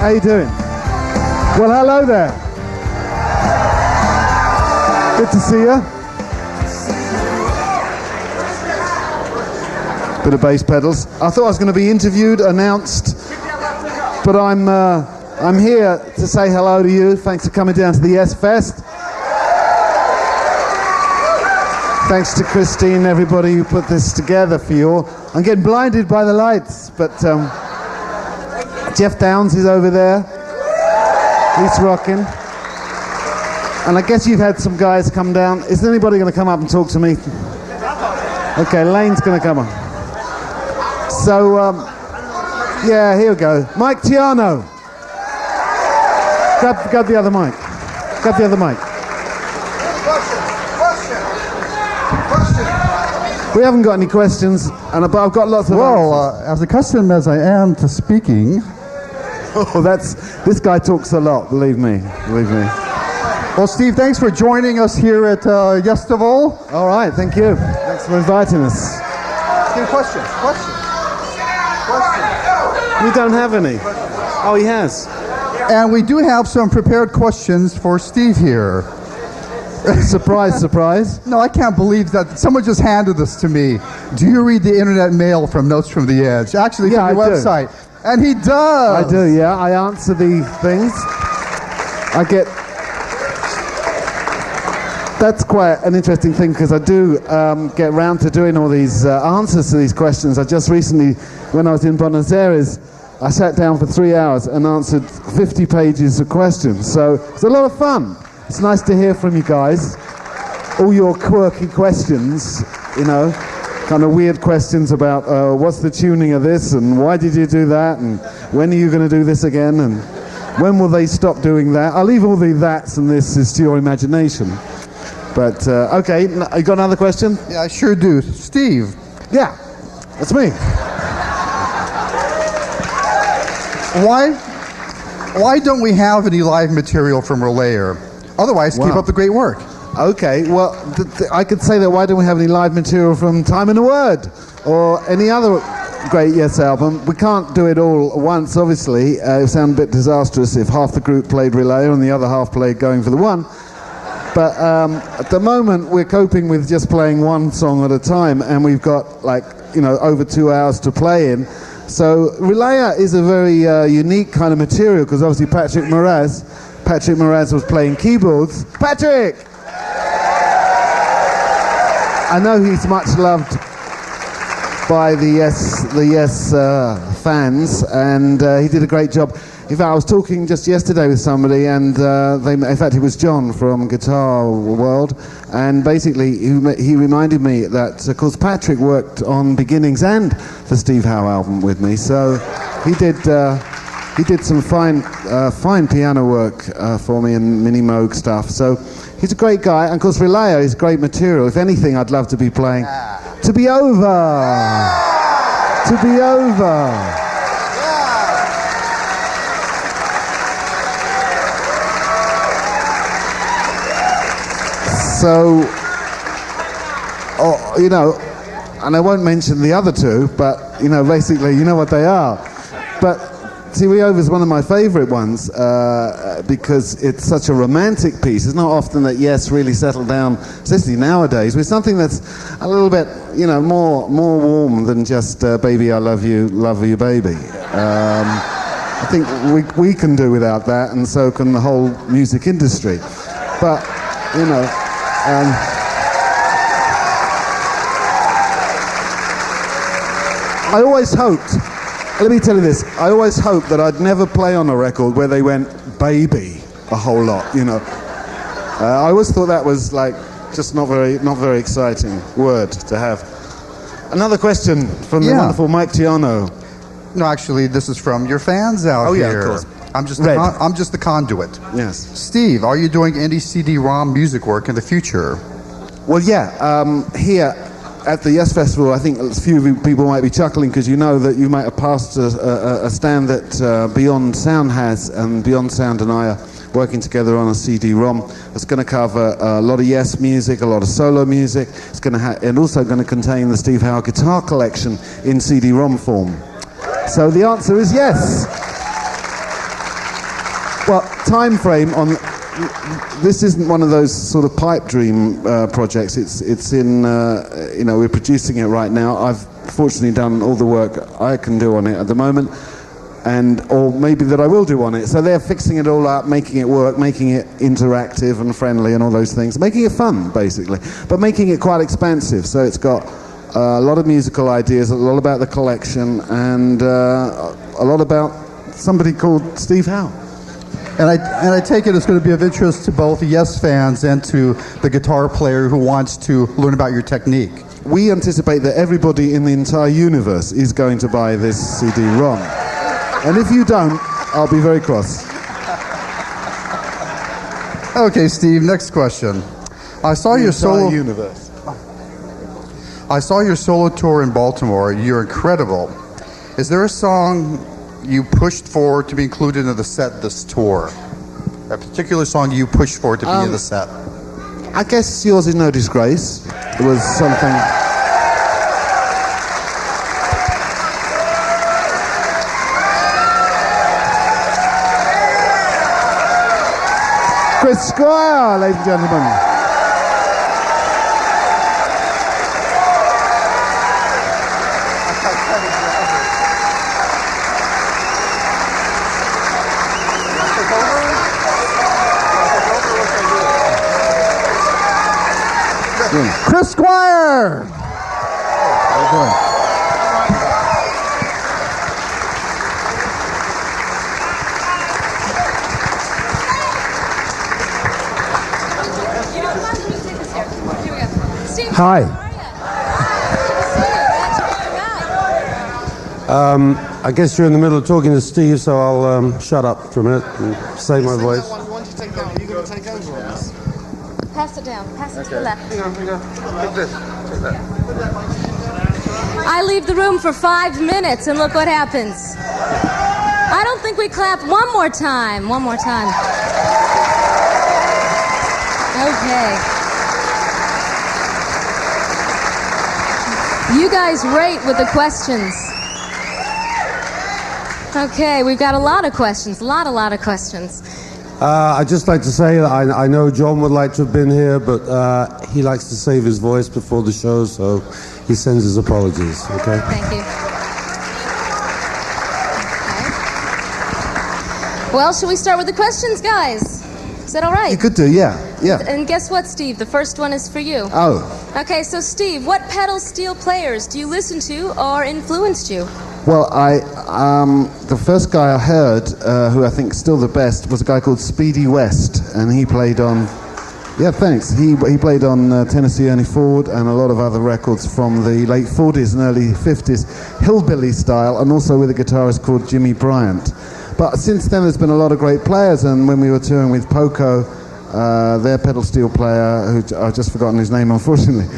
How you doing? Well, hello there. Good to see you. Bit of bass pedals. I thought I was going to be interviewed, announced, but I'm here to say hello to you. Thanks for coming down to the Yes Fest. Thanks to Christine and everybody who put this together for you all. I'm getting blinded by the lights, but Jeff Downs is over there. He's rocking. And I guess you've had some guys come down. Is anybody going to come up and talk to me? Okay, Lane's going to come on. So, yeah, here we go. Mike Tiano. Grab the other mic. Grab the other mic. We haven't got any questions, but I've got lots of answers. As accustomed as I am to speaking... this guy talks a lot, believe me. Well, Steve, thanks for joining us here at Yestival. All right, thank you. Thanks for inviting us. Questions. We don't have any. Oh, he has. And we do have some prepared questions for Steve here. Surprise, surprise. No, I can't believe that someone just handed this to me. Do you read the internet mail from Notes from the Edge? Actually, from your website. And he does. I do, yeah. I answer the things. I get... That's quite an interesting thing because I do get around to doing all these answers to these questions. I just recently, when I was in Buenos Aires, I sat down for 3 hours and answered 50 pages of questions. So it's a lot of fun. It's nice to hear from you guys. All your quirky questions, you know, kind of weird questions about what's the tuning of this and why did you do that and when are you going to do this again and when will they stop doing that? I'll leave all the that's and this is to your imagination. But, okay, you got another question? Yeah, I sure do. Steve. Yeah, that's me. Why don't we have any live material from Relayer? Otherwise, keep up the great work. Okay, well, I could say that why don't we have any live material from Time in a Word or any other great Yes album. We can't do it all at once, obviously. It would sound a bit disastrous if half the group played Relayer and the other half played Going for the One. But at the moment, we're coping with just playing one song at a time, and we've got, like, you know, over 2 hours to play in. So Relayer is a very unique kind of material, because obviously Patrick Moraz was playing keyboards. Patrick! I know he's much loved by the Yes fans, and he did a great job. In fact, I was talking just yesterday with somebody, and in fact, it was John from Guitar World, and basically he reminded me that, of course, Patrick worked on Beginnings and the Steve Howe album with me, so he did some fine piano work for me and Mini Moog stuff. So he's a great guy, and of course, Relayer is great material. If anything, I'd love to be playing To Be Over. To Be Over. So, you know, and I won't mention the other two, but, you know, basically, you know what they are. But To Be Over is one of my favorite ones because it's such a romantic piece. It's not often that Yes really settle down, especially nowadays, with something that's a little bit, you know, more warm than just Baby I Love You, Baby. I think we can do without that, and so can the whole music industry. But, you know... I always hoped, let me tell you this, I always hoped that I'd never play on a record where they went baby a whole lot, you know. I always thought that was like just not very exciting word to have. Another question from the wonderful Mike Tiano. No, actually, this is from your fans out here. Oh yeah, of course. I'm just the conduit. Yes. Steve, are you doing any CD-ROM music work in the future? Well, yeah. Here at the Yes Festival, I think a few people might be chuckling because you know that you might have passed a stand that Beyond Sound has, and Beyond Sound and I are working together on a CD-ROM. It's going to cover a lot of Yes music, a lot of solo music. It's going to and also going to contain the Steve Howe guitar collection in CD-ROM form. So the answer is yes. But time frame on this isn't one of those sort of pipe dream projects. It's in we're producing it right now. I've fortunately done all the work I can do on it at the moment, or maybe that I will do on it. So they're fixing it all up, making it work, making it interactive and friendly and all those things, making it fun basically, but making it quite expansive. So it's got a lot of musical ideas, a lot about the collection, and a lot about somebody called Steve Howe. And I take it it's going to be of interest to both Yes fans and to the guitar player who wants to learn about your technique. We anticipate that everybody in the entire universe is going to buy this CD-ROM. And if you don't, I'll be very cross. Okay, Steve, next question. I saw your solo tour in Baltimore. You're incredible. Is there a song you pushed for to be included in the set this tour? A particular song you pushed for to be in the set? I guess Yours Is No Disgrace. It was something... Chris Squire, ladies and gentlemen. Chris Squire! Hi. I guess you're in the middle of talking to Steve, so I'll shut up for a minute and save my voice. Why don't you take that one? Are you going to take over on this? Pass it down. Pass it to the left. Hang on. Take this. Take that. I leave the room for 5 minutes, and look what happens. I don't think we clap one more time. One more time. Okay. You guys rate with the questions. Okay, we've got a lot of questions. A lot of questions. I'd just like to say that I know John would like to have been here, but he likes to save his voice before the show, so he sends his apologies, okay? Thank you. Okay. Well, should we start with the questions, guys? Is that all right? You could do, yeah. And guess what, Steve? The first one is for you. Oh. Okay, so Steve, what pedal steel players do you listen to or influenced you? Well, the first guy I heard, who I think is still the best, was a guy called Speedy West, and he played on... Yeah, thanks. He played on Tennessee Ernie Ford and a lot of other records from the late 40s and early 50s, hillbilly style, and also with a guitarist called Jimmy Bryant. But since then, there's been a lot of great players, and when we were touring with Poco, their pedal steel player, who I've just forgotten his name, unfortunately.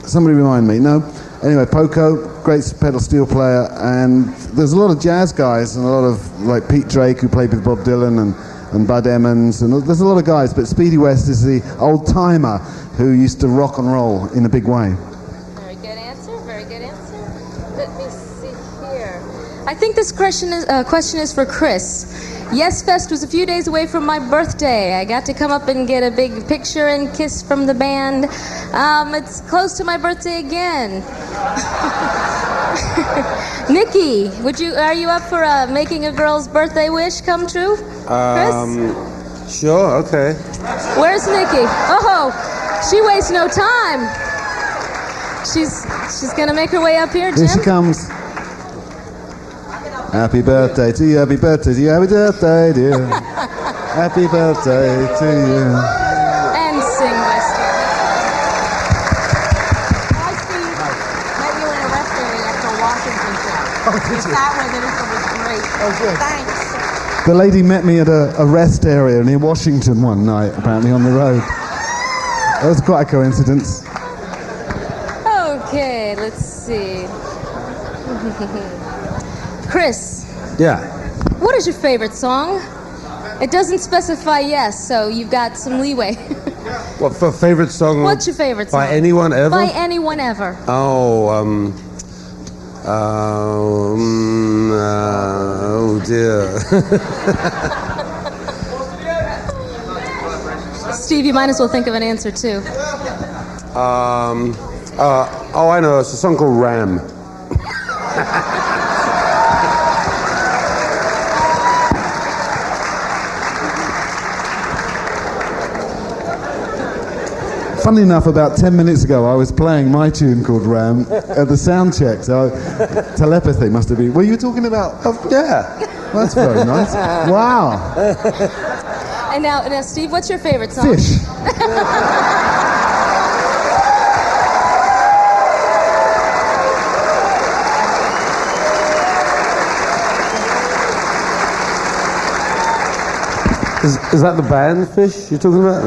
Somebody remind me. No? Anyway, Poco, great pedal steel player, and there's a lot of jazz guys and a lot of, like Pete Drake, who played with Bob Dylan, and Bud Emmons, and there's a lot of guys, but Speedy West is the old-timer who used to rock and roll in a big way. Very good answer, very good answer. Let me see here. I think this question is for Chris. Yes Fest was a few days away from my birthday. I got to come up and get a big picture and kiss from the band. It's close to my birthday again. Nikki, are you up for making a girl's birthday wish come true? Chris? Sure, okay. Where's Nikki? Oh, she wastes no time. She's gonna make her way up here, Jim. Here she comes. Happy birthday to you, happy birthday to you, happy birthday, dear. Happy birthday to you. And sing, Westy. Hi, Steve. Met you in a rest area after a Washington show. Oh, did you? That was great. Oh, good. Thanks. The lady met me at a rest area near Washington one night, apparently on the road. That was quite a coincidence. Okay, let's see. Chris. Yeah. What is your favorite song? It doesn't specify yes, so you've got some leeway. What, for favorite song? What's your favorite song? By anyone ever? By anyone ever. Oh, Oh dear. Steve, you might as well think of an answer too. Oh, I know. It's a song called Ram. Funny enough, about 10 minutes ago, I was playing my tune called Ram at the sound check. So, Telepathy must have been. Were you talking about? Oh, yeah. Well, that's very nice. Wow. And now, Steve, what's your favorite song? Fish. Is that the band Fish you're talking about?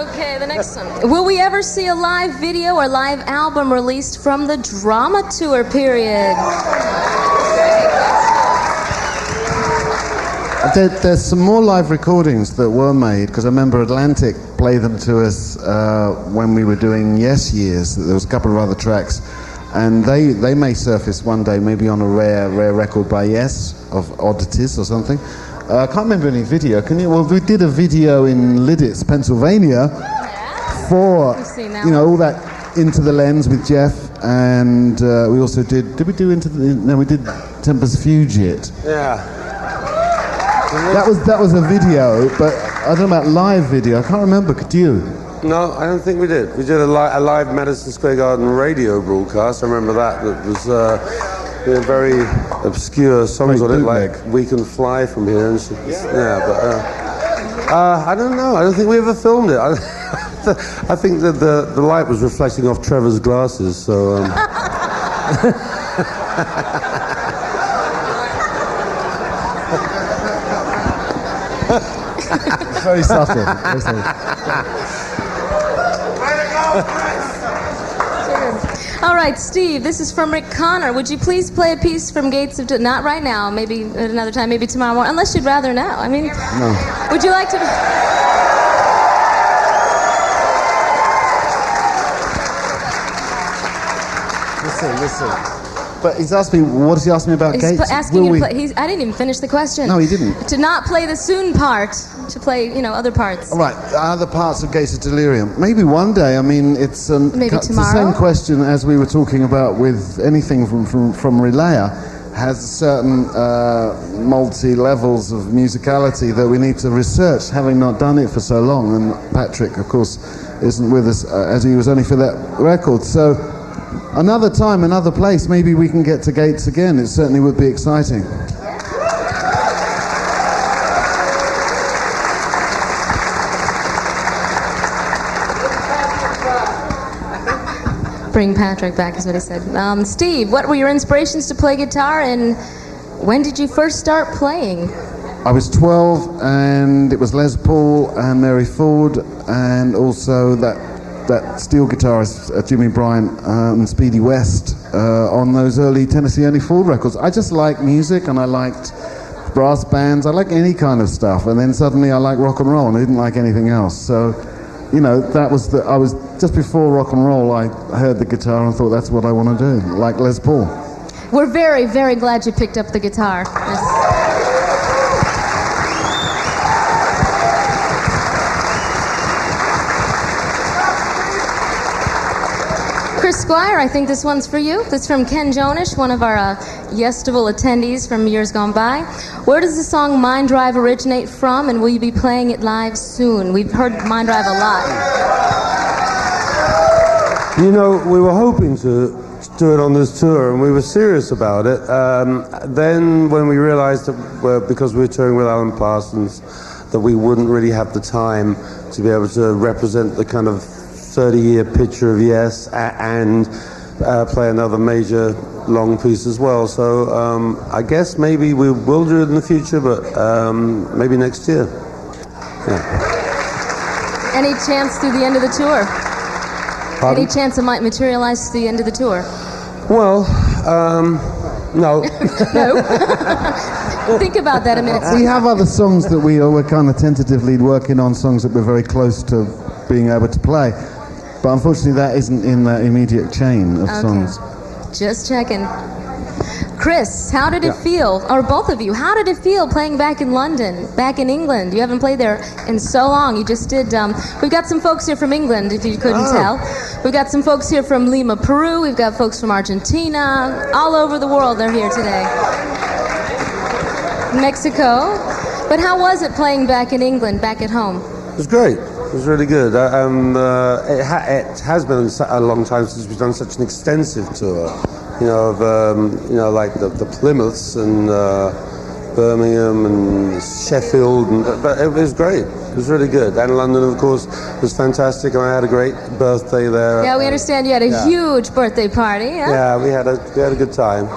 Okay, the next one. Will we ever see a live video or live album released from the drama tour period? There's some more live recordings that were made, because I remember Atlantic played them to us when we were doing Yes Years. There was a couple of other tracks, and they may surface one day, maybe on a rare record by Yes, of Oddities or something. I can't remember any video. Can you? Well, we did a video in Lidditz, Pennsylvania, for all that Into the Lens with Jeff, and we also did. Did we do Into the? No, we did Tempest Fugit. Yeah. That was a video, but I don't know about live video. I can't remember. Could you? No, I don't think we did. We did a live Madison Square Garden radio broadcast. I remember that. That was very obscure songs on it, like "We Can Fly From Here" and shit. Yeah, but I don't know. I don't think we ever filmed it. I think that the light was reflecting off Trevor's glasses, so. Very subtle. Very subtle. All right, Steve, this is from Rick Connor. Would you please play a piece from Gates of not right now, maybe at another time, maybe tomorrow morning, unless you'd rather now. I mean, no. Would you like to? Listen. But he's asked me, what does he ask me about He's Gates? asking you to play. I didn't even finish the question. No, he didn't. To not play the soon part, to play, other parts. All right, other parts of Gates of Delirium. Maybe one day. I mean, it's maybe it's tomorrow. the same question as we were talking about with anything from Relaya. Has certain multi-levels of musicality that we need to research, having not done it for so long. And Patrick, of course, isn't with us, as he was only for that record. So another time, another place, maybe we can get to Gates again. It certainly would be exciting. Bring Patrick back is what he said. Steve, what were your inspirations to play guitar, and when did you first start playing? I was 12, and it was Les Paul and Mary Ford, and also that steel guitarist Jimmy Bryant and Speedy West on those early Tennessee Ernie Ford records. I just liked music, and I liked brass bands. I like any kind of stuff, and then suddenly I liked rock and roll, and I didn't like anything else. So, that was I was just before rock and roll. I heard the guitar and thought that's what I want to do, like Les Paul. We're very, very glad you picked up the guitar. Yes. Chris Squire, I think this one's for you. This is from Ken Jonish, one of our Yestival attendees from years gone by. Where does the song Mind Drive originate from, and will you be playing it live soon? We've heard Mind Drive a lot. We were hoping to do it on this tour, and we were serious about it. Then when we realized that, because we were touring with Alan Parsons, that we wouldn't really have the time to be able to represent the kind of 30-year picture of Yes and play another major long piece as well. So I guess maybe we will do it in the future, but maybe next year. Yeah. Any chance through the end of the tour? Pardon? Any chance it might materialize to the end of the tour? Well, no. No? Think about that a minute. We have other songs that we're kind of tentatively working on, songs that we're very close to being able to play. But unfortunately, that isn't in that immediate chain of songs. Just checking. Chris, how did it feel, or both of you, how did it feel playing back in London, back in England? You haven't played there in so long. You just did, we've got some folks here from England, if you couldn't tell. We've got some folks here from Lima, Peru. We've got folks from Argentina. All over the world, they're here today. Mexico. But how was it playing back in England, back at home? It was great. It was really good. It has been a long time since we've done such an extensive tour. You know, of like the Plymouths and Birmingham and Sheffield, but it was great. It was really good. And London, of course, was fantastic, and I had a great birthday there. Yeah, we understand you had a huge birthday party. Yeah, yeah, we had a good time.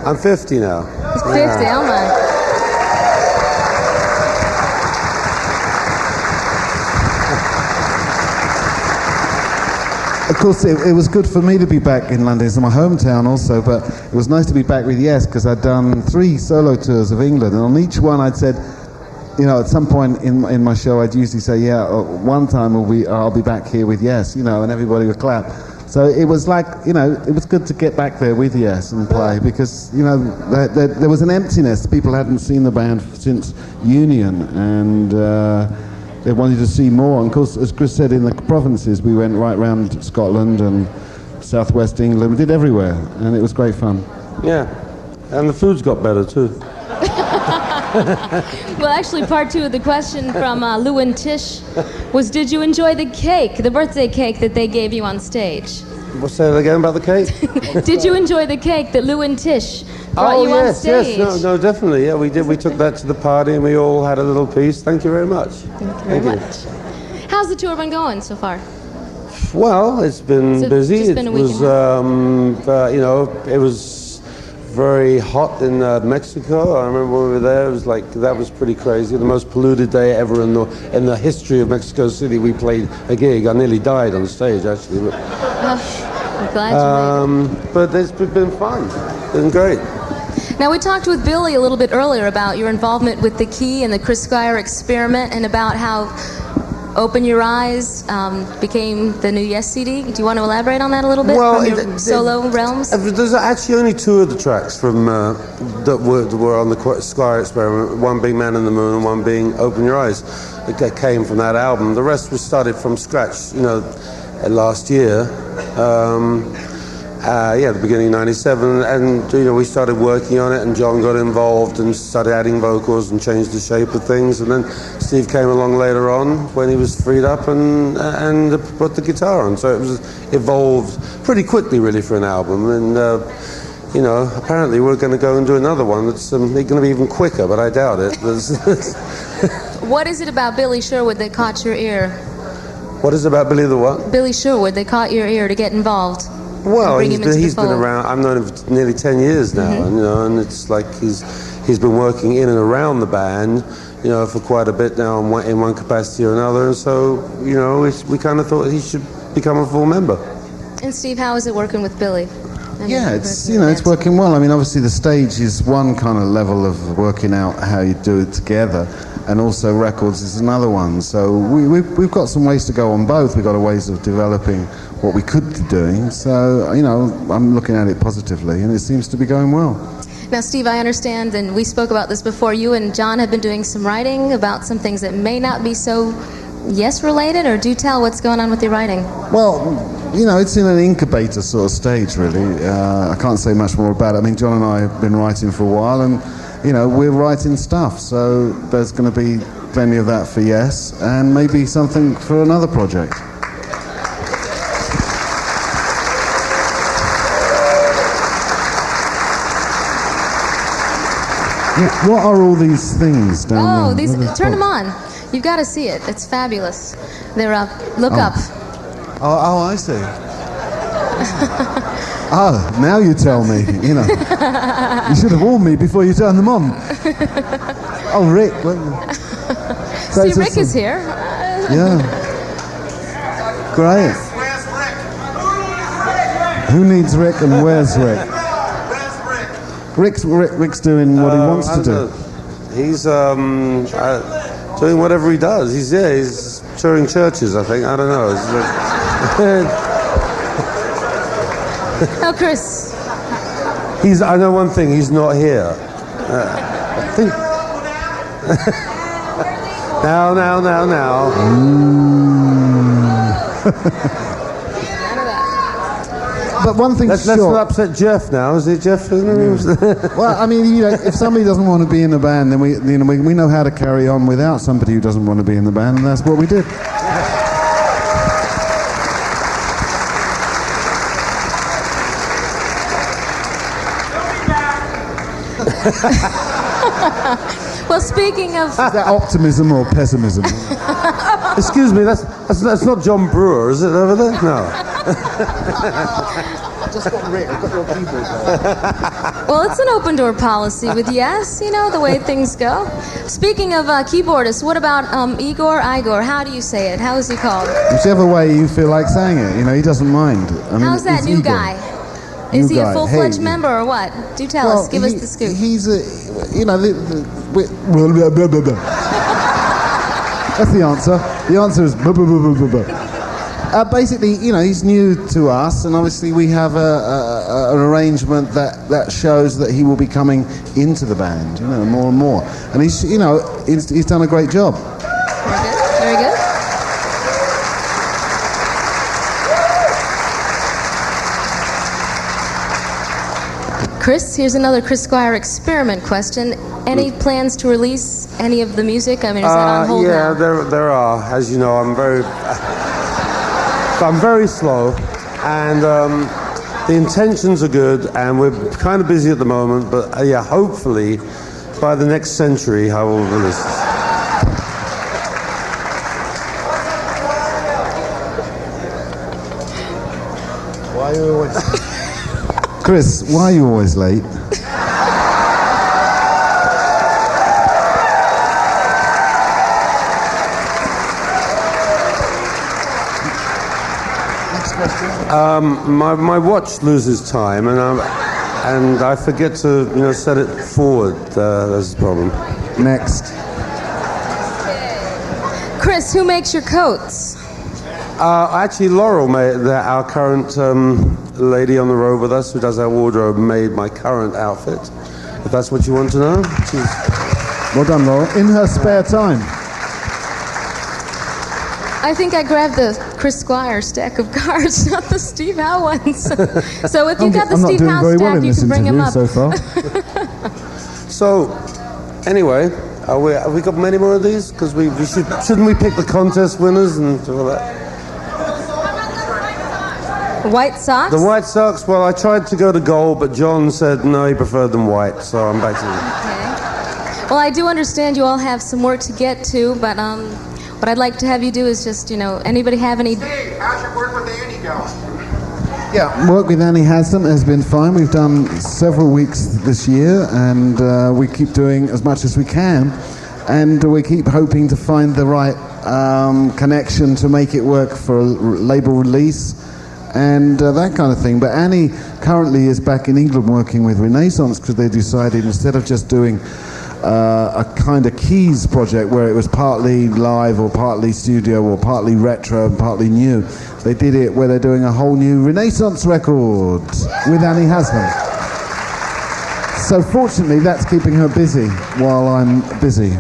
I'm 50 now. 50, oh my. Of course, it was good for me to be back in London. It's my hometown also, but it was nice to be back with Yes, because I'd done 3 solo tours of England, and on each one I'd said, you know, at some point in my show I'd usually say, one time I'll be back here with Yes, you know, and everybody would clap. So it was like, you know, it was good to get back there with Yes and play, because, you know, there was an emptiness. People hadn't seen the band since Union, and they wanted to see more. And of course, as Chris said, in the provinces, we went right round Scotland and southwest England. We did everywhere, and it was great fun. Yeah, and the food's got better too. Well, actually, part 2 of the question from Lou and Tish was, did you enjoy the cake, the birthday cake that they gave you on stage? What's that again about the cake? Did you enjoy the cake that Lou and Tish brought you on stage? Yes, no, definitely. Yeah, we did. We took that to the party, and we all had a little piece. Thank you very much. Thank you very much. How's the tour been going so far? Well, it's been busy. Just been a week you know, it was very hot in Mexico. I remember when we were there. It was like, that was pretty crazy. The most polluted day ever in the history of Mexico City. We played a gig. I nearly died on stage, actually. But, I'm glad you made it. But it's been fun. It's been great. Now, we talked with Billy a little bit earlier about your involvement with the Key and the Chris Squire experiment, and about how Open Your Eyes became the new Yes CD. Do you want to elaborate on that a little bit, from your solo realms? There's actually only 2 of the tracks from that were on the Squire experiment, one being Man in the Moon and one being Open Your Eyes. It came from that album. The rest was started from scratch, you know, last year. The beginning of '97, and you know, we started working on it, and John got involved and started adding vocals and changed the shape of things, and then Steve came along later on when he was freed up and put the guitar on. So it was evolved pretty quickly, really, for an album. And you know, apparently we're going to go and do another one that's going to be even quicker, but I doubt it. What is it about Billy Sherwood that caught your ear? What is it about Billy the what? Billy Sherwood that caught your ear to get involved. Well, he's been around. I've known him for nearly 10 years now, and, you know, and it's like he's been working in and around the band, you know, for quite a bit now in one capacity or another. And so, you know, we kind of thought he should become a full member. And Steve, how is it working with Billy? It's, you know, it's working well. I mean, obviously the stage is one kind of level of working out how you do it together, and also records is another one. So we've got some ways to go on both. We've got a ways of developing what we could be doing. So, you know, I'm looking at it positively, and it seems to be going well. Now, Steve, I understand, and we spoke about this before, you and John have been doing some writing about some things that may not be so Yes-related, or do tell what's going on with your writing. Well, you know, it's in an incubator sort of stage, really. I can't say much more about it. I mean, John and I have been writing for a while, and, you know, we're writing stuff, so there's going to be plenty of that for Yes, and maybe something for another project. What are all these things down there? Turn them on. You've got to see it. It's fabulous. They're up. Look up. Oh, I see. Now you tell me, you know. You should have warned me before you turned them on. Oh, Rick. See, Rick is here. Yeah. Great. Who needs Rick and where's Rick? Rick's doing what he wants to do. He's doing whatever he does. He's touring churches, I think. I don't know. Oh, Chris. I know one thing, he's not here. I think... Now. But one thing's Let's sure. not upset Jeff now. Is it Jeff? Well, I mean, if somebody doesn't want to be in the band, then we know how to carry on without somebody who doesn't want to be in the band, and that's what we did. Well, speaking of... Is that optimism or pessimism? Excuse me, that's not John Brewer, is it, over there? No. Just got Rick. I've got your keyboard. Well, it's an open door policy with Yes, the way things go. Speaking of keyboardists, what about Igor? How do you say it? How is he called? Whichever way you feel like saying it, he doesn't mind. I mean, how's that it's new Igor. guy? Is he a guy. full-fledged Hey. member or what? Do tell us. Give us the scoop. He's that's the answer. The answer is basically, he's new to us, and obviously we have an arrangement that shows that he will be coming into the band, more and more. And he's done a great job. Very good. Chris, here's another Chris Squire experiment question. Any plans to release any of the music? I mean, is that on hold yeah, now? there are. As you know, I'm very slow, and the intentions are good, and we're kind of busy at the moment. But yeah, hopefully by the next century, I will release this. Why are you always... Chris, why are you always late? Next question. My watch loses time, and I forget to set it forward. That's the problem. Next. Chris, who makes your coats? Actually, Laurel, our current lady on the road with us, who does our wardrobe, made my current outfit. If that's what you want to know. Well done, Laurel. In her spare time. I think I grabbed the Chris Squire stack of cards, not the Steve Howe ones. So if you got the Steve Howe stack, you can bring him up. So far. So, anyway, have we got many more of these? Because shouldn't we pick the contest winners and all that? White socks? The White Sox, well, I tried to go to gold, but John said no, he preferred them white, so I'm back to you. Okay. Well, I do understand you all have some work to get to, but what I'd like to have you do is just, anybody have any... Steve, how's your work with Annie going? Yeah, work with Annie Haslam has been fine. We've done several weeks this year, and we keep doing as much as we can, and we keep hoping to find the right connection to make it work for a label release and that kind of thing. But Annie currently is back in England working with Renaissance, because they decided, instead of just doing a kind of keys project where it was partly live or partly studio or partly retro and partly new, they did it where they're doing a whole new Renaissance record with Annie Haslam. So fortunately that's keeping her busy while I'm busy.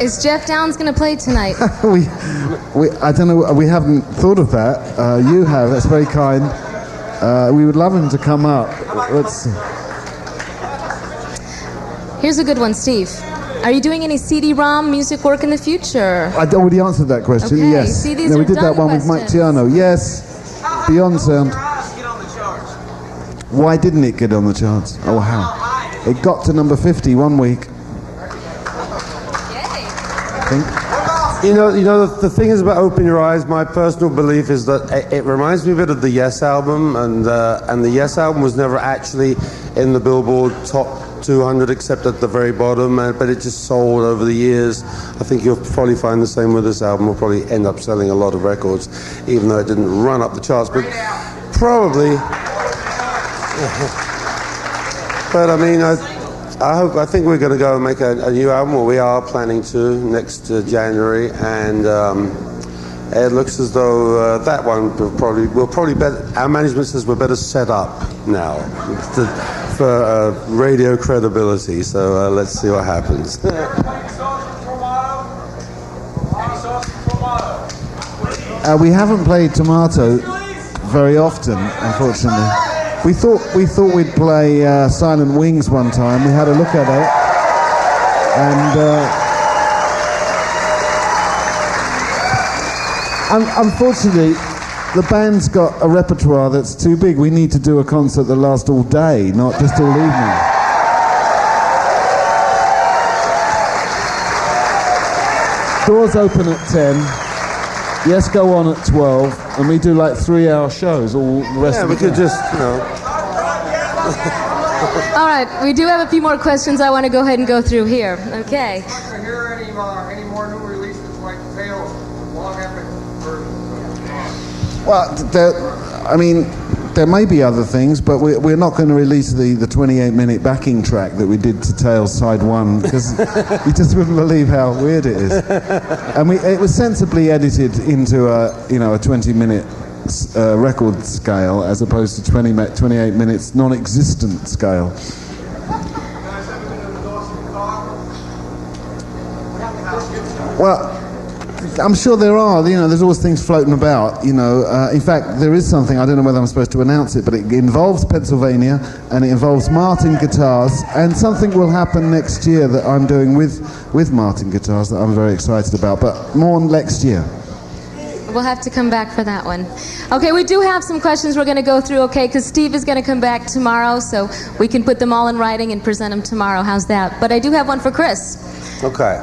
Is Jeff Downs going to play tonight? I don't know, we haven't thought of that. You have, that's very kind. We would love him to come up. Let's see. Here's a good one, Steve. Are you doing any CD-ROM music work in the future? I already answered that question, Okay, yes. see, these we are did that dumb one with Mike questions. Tiano, yes. Beyond sound. Why didn't it get on the charts? Oh, how? It got to number 50 one week. I think. The thing is about Open Your Eyes, my personal belief is that it reminds me a bit of the Yes album, and the Yes album was never actually in the Billboard top 200 except at the very bottom, but it just sold over the years. I think you'll probably find the same with this album. We'll probably end up selling a lot of records, even though it didn't run up the charts, but probably. But I mean, I think we're going to go and make a new album, or we are planning to, next January, and it looks as though that one will probably better. Our management says we're better set up now for radio credibility. So let's see what happens. We haven't played Tomato very often, unfortunately. We thought we'd play Silent Wings one time. We had a look at it, and unfortunately, the band's got a repertoire that's too big. We need to do a concert that lasts all day, not just all evening. Doors open at 10. Yes, go on at 12, and we do like 3-hour shows all the rest of the day. We could just, All right, we do have a few more questions I want to go ahead and go through here. Okay. I want to hear any more new releases like Tales, long epic versions. Well, there may be other things, but we're not going to release the 28-minute backing track that we did to Tales Side 1, because you just wouldn't believe how weird it is. And it was sensibly edited into a 20-minute record scale as opposed to 28 minutes non-existent scale. Well, I'm sure there are. There's always things floating about. In fact, there is something. I don't know whether I'm supposed to announce it, but it involves Pennsylvania and it involves Martin Guitars, and something will happen next year that I'm doing with Martin Guitars that I'm very excited about. But more next year. We'll have to come back for that one. Okay, we do have some questions we're going to go through. Okay, because Steve is going to come back tomorrow, so we can put them all in writing and present them tomorrow. How's that? But I do have one for Chris. Okay.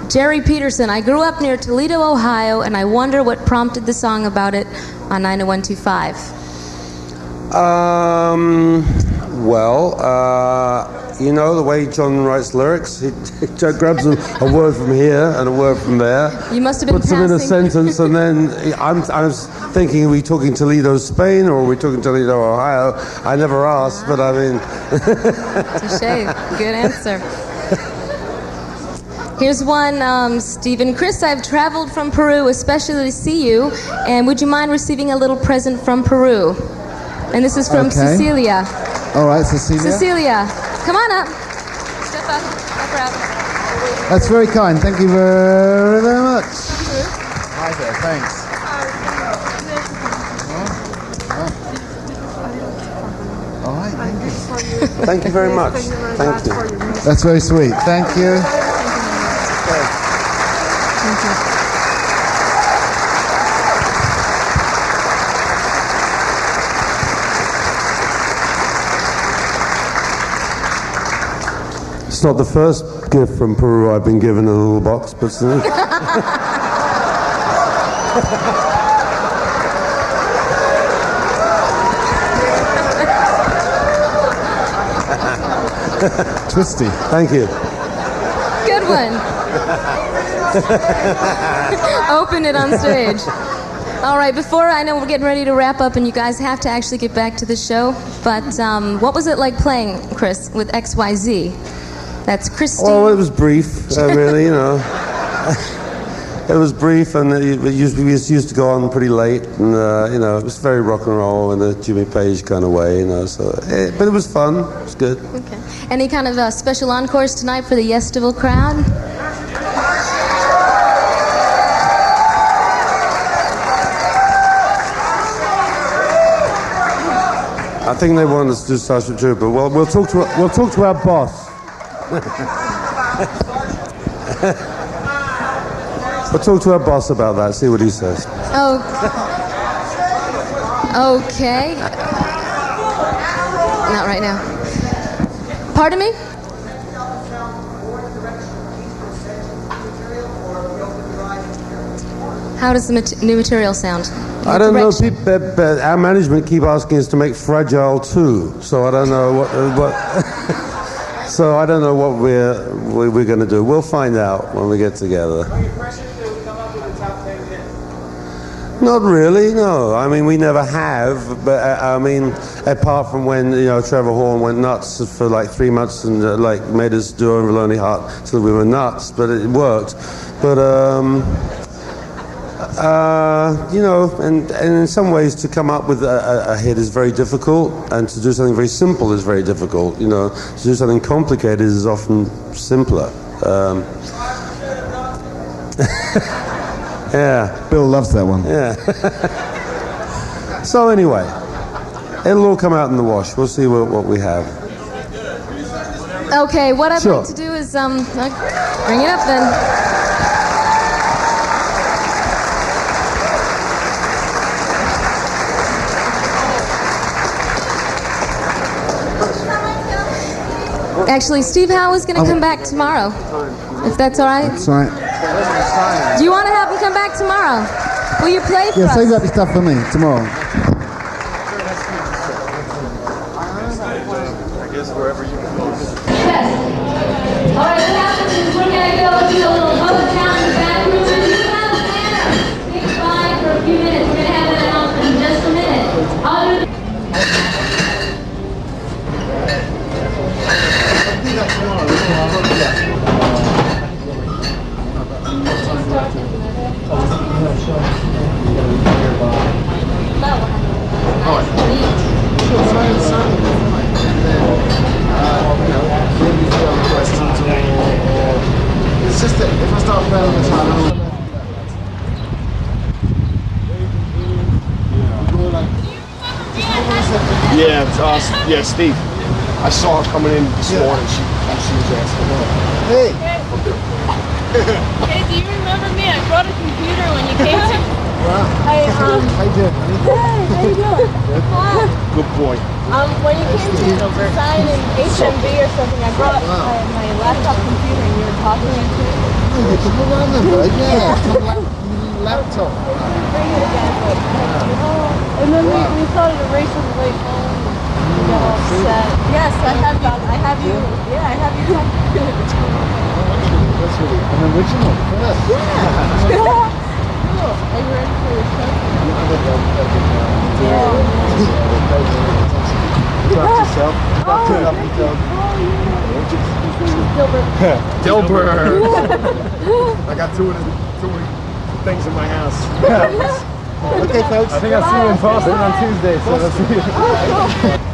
Jerry Peterson, I grew up near Toledo, Ohio, and I wonder what prompted the song about it on 90125. The way John writes lyrics, he grabs a word from here and a word from there, You must have been puts them in a sentence, and then I was thinking, are we talking Toledo, Spain, or are we talking Toledo, Ohio? I never asked, but I mean... Touché. Good answer. Here's one, Stephen. Chris, I've traveled from Peru especially to see you, and would you mind receiving a little present from Peru? And this is from Cecilia. All right, Cecilia. Cecilia, come on up. Step up. Up, up. That's very kind. Thank you very, very much. Hi there. Thanks. All right. Thank you. Thank you very much. Thank you. That's very sweet. Thank you. It's not the first gift from Peru I've been given in a little box, but... Twisty. Thank you. Good one. Open it on stage. All right, I know we're getting ready to wrap up and you guys have to actually get back to the show, but what was it like playing, Chris, with XYZ? That's Christine. Well, it was brief, really, It was brief, and we used to go on pretty late, and it was very rock and roll in a Jimmy Page kind of way, but it was fun. It was good. Okay. Any kind of special encores tonight for the Yestival crowd? I think they want us to do Starship Trooper. Well, we'll talk to our boss. We'll talk to our boss about that. See what he says. Oh. Okay. Not right now. Pardon me? How does the new material sound? I don't know. But our management keep asking us to make Fragile 2, so I don't know what. So I don't know what we're going to do. We'll find out when we get together. Are you pressured to come up with a top 10 hit? Not really, no. I mean, we never have, but apart from when Trevor Horn went nuts for like 3 months and made us do Over Lonely Heart till we were nuts, but it worked. But You know, and in some ways to come up with a hit is very difficult, and to do something very simple is very difficult. You know, to do something complicated is often simpler. Yeah. Bill loves that one. Yeah. So anyway, it'll all come out in the wash. We'll see what we have. Okay, what I'd Sure. like to do is bring it up then. Actually, Steve Howe is going to come back tomorrow, if that's all right. That's right. Do you want to have him come back tomorrow? Will you play for Yeah, us? save that stuff for me tomorrow. All right, what happens is we're going to go to a little public town in the back room, and you have a banner. Stay by for a few minutes. We're going to have that announcement in just a minute. It's just that if I start playing the time, Yeah, it's awesome. Yeah, Steve. I saw her coming in this morning. She was asking. hey, Hey, do you remember me? I brought a computer when you came to. wow. I How you doing? Hey, how you doing? Hi. Good boy. When you came to sign an HMV or something, I brought my laptop computer and you were talking into it. Oh, you can remember, yeah. Laptop. Bring it again, but and then we started a race on the way home. We got all set. Yes, I have you. Yeah, I have you. That's really an original first. Yeah. Cool. Are you ready for your show? Yourself. Dilbert. I got two things in my house. Okay, folks. I think I'll see you in Boston on Tuesday, so let's see you.